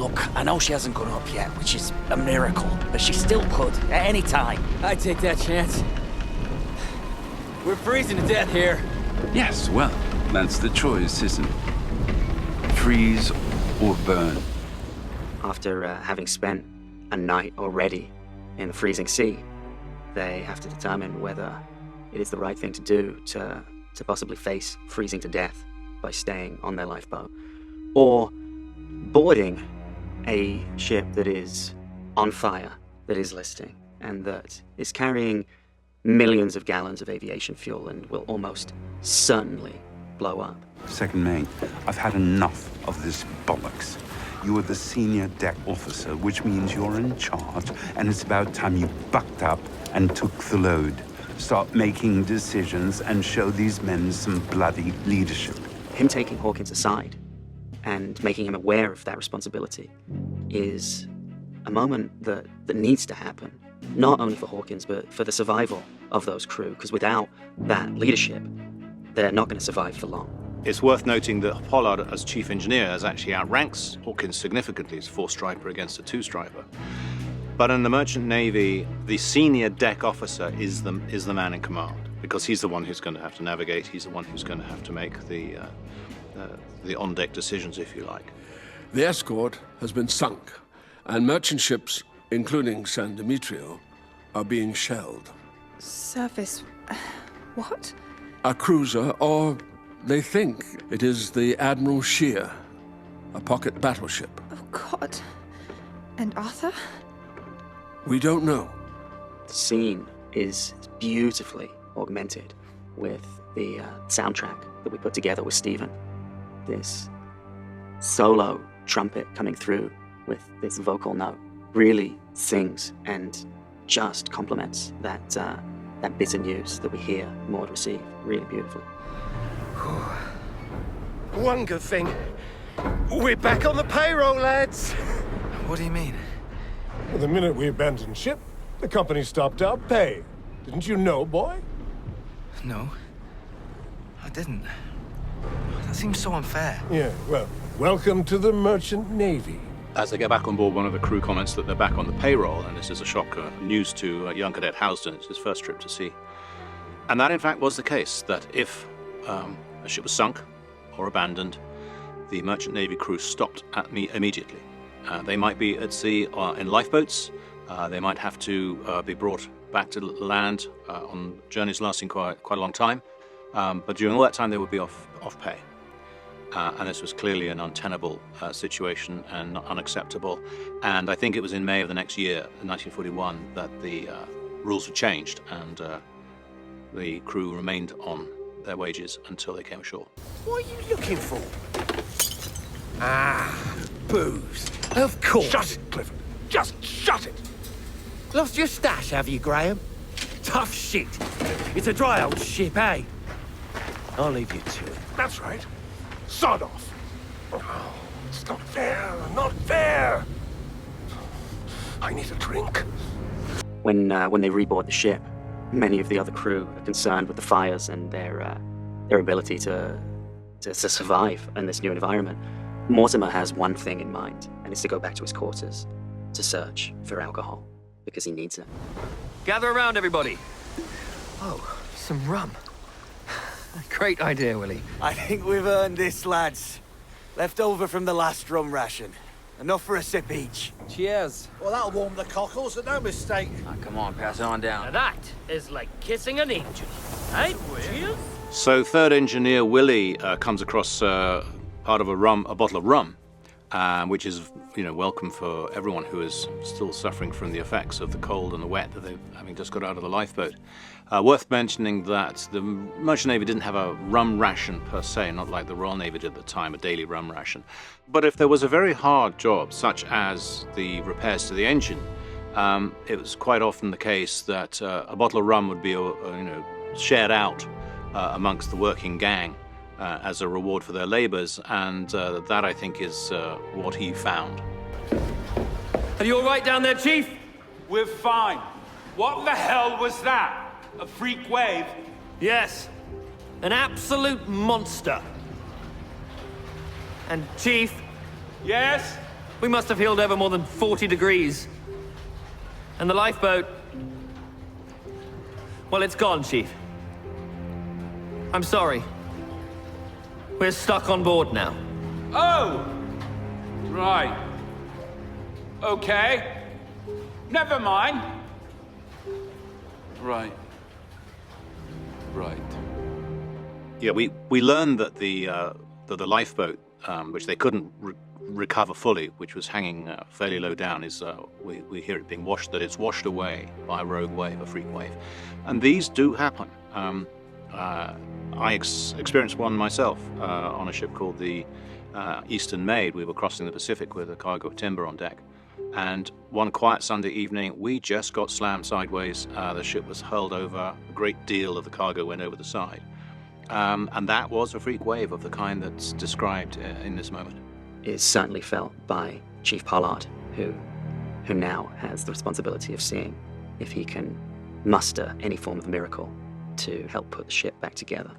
Look, I know she hasn't gone up yet, which is a miracle, but she still could, at any time. I'd take that chance. We're freezing to death here. Yes, well, that's the choice, isn't it? Freeze or burn. After having spent a night already in the freezing sea, they have to determine whether it is the right thing to do to possibly face freezing to death by staying on their lifeboat, or boarding a ship that is on fire, that is listing, and that is carrying millions of gallons of aviation fuel and will almost certainly blow up. Second mate, I've had enough of this bollocks. You are the senior deck officer, which means you're in charge, and it's about time you bucked up and took the load. Start making decisions and show these men some bloody leadership. Him taking Hawkins aside and making him aware of that responsibility is a moment that needs to happen, not only for Hawkins, but for the survival of those crew, because without that leadership, they're not going to survive for long. It's worth noting that Pollard, as chief engineer, has actually outranks Hawkins significantly. It's 4-striper against a 2-striper. But in the Merchant Navy, the senior deck officer is the man in command, because he's the one who's going to have to navigate. He's the one who's going to have to make the on-deck decisions, if you like. The escort has been sunk, and merchant ships, including San Demetrio, are being shelled. Surface... what? A cruiser, or they think it is the Admiral Shear, a pocket battleship. Oh, God. And Arthur? We don't know. The scene is beautifully augmented with the soundtrack that we put together with Stephen. This solo trumpet coming through with this vocal note really sings and just complements that bitter news that we hear Maud receive really beautifully. One good thing, we're back on the payroll, lads. What do you mean? Well, the minute we abandoned ship, the company stopped our pay. Didn't you know, boy? No, I didn't. That seems so unfair. Yeah, well, welcome to the Merchant Navy. As they get back on board, one of the crew comments that they're back on the payroll, and this is a shock news to young cadet Housden. It's his first trip to sea. And that, in fact, was the case, that if a ship was sunk or abandoned, the Merchant Navy crew stopped immediately. They might be at sea in lifeboats. They might have to be brought back to land on journeys lasting quite a long time. But during all that time, they would be off pay. And this was clearly an untenable situation and unacceptable. And I think it was in May of the next year, 1941, that the rules were changed and the crew remained on their wages until they came ashore. What are you looking for? Ah, booze. Of course. Shut it, Clifford. Just shut it. Lost your stash, have you, Graham? Tough shit. It's a dry old ship, eh? I'll leave you to it. That's right. Sod off. Oh, it's not fair. Not fair. I need a drink. When they reboard the ship, many of the other crew are concerned with the fires and their ability to survive in this new environment. Mortimer has one thing in mind, and it's to go back to his quarters to search for alcohol, because he needs it. Gather around, everybody. Oh, some rum. Great idea, Willie. I think we've earned this, lads. Left over from the last rum ration. Enough for a sip each. Cheers. Well, that'll warm the cockles, no mistake. Come on, pass it on down. Now that is like kissing an angel. Right? Cheers. So third engineer Willie comes across part of a bottle of rum, which is, welcome for everyone who is still suffering from the effects of the cold and the wet that they've having just got out of the lifeboat. Worth mentioning that the Merchant Navy didn't have a rum ration per se, not like the Royal Navy did at the time, a daily rum ration. But if there was a very hard job, such as the repairs to the engine, it was quite often the case that a bottle of rum would be, shared out amongst the working gang as a reward for their labors, and that, I think, is what he found. Are you all right down there, Chief? We're fine. What the hell was that? A freak wave? Yes. An absolute monster. And, Chief? Yes? We must have heeled over more than 40 degrees. And the lifeboat... well, it's gone, Chief. I'm sorry. We're stuck on board now. Oh! Right. Okay. Never mind. Right. Right. Yeah, we learned that the lifeboat, which they couldn't recover fully, which was hanging fairly low down, is we hear it being washed. That it's washed away by a rogue wave, a freak wave, and these do happen. I experienced one myself on a ship called the Eastern Maid. We were crossing the Pacific with a cargo of timber on deck, and one quiet Sunday evening, we just got slammed sideways. The ship was hurled over. A great deal of the cargo went over the side. And that was a freak wave of the kind that's described in this moment. Is certainly felt by Chief Pollard, who now has the responsibility of seeing if he can muster any form of miracle to help put the ship back together.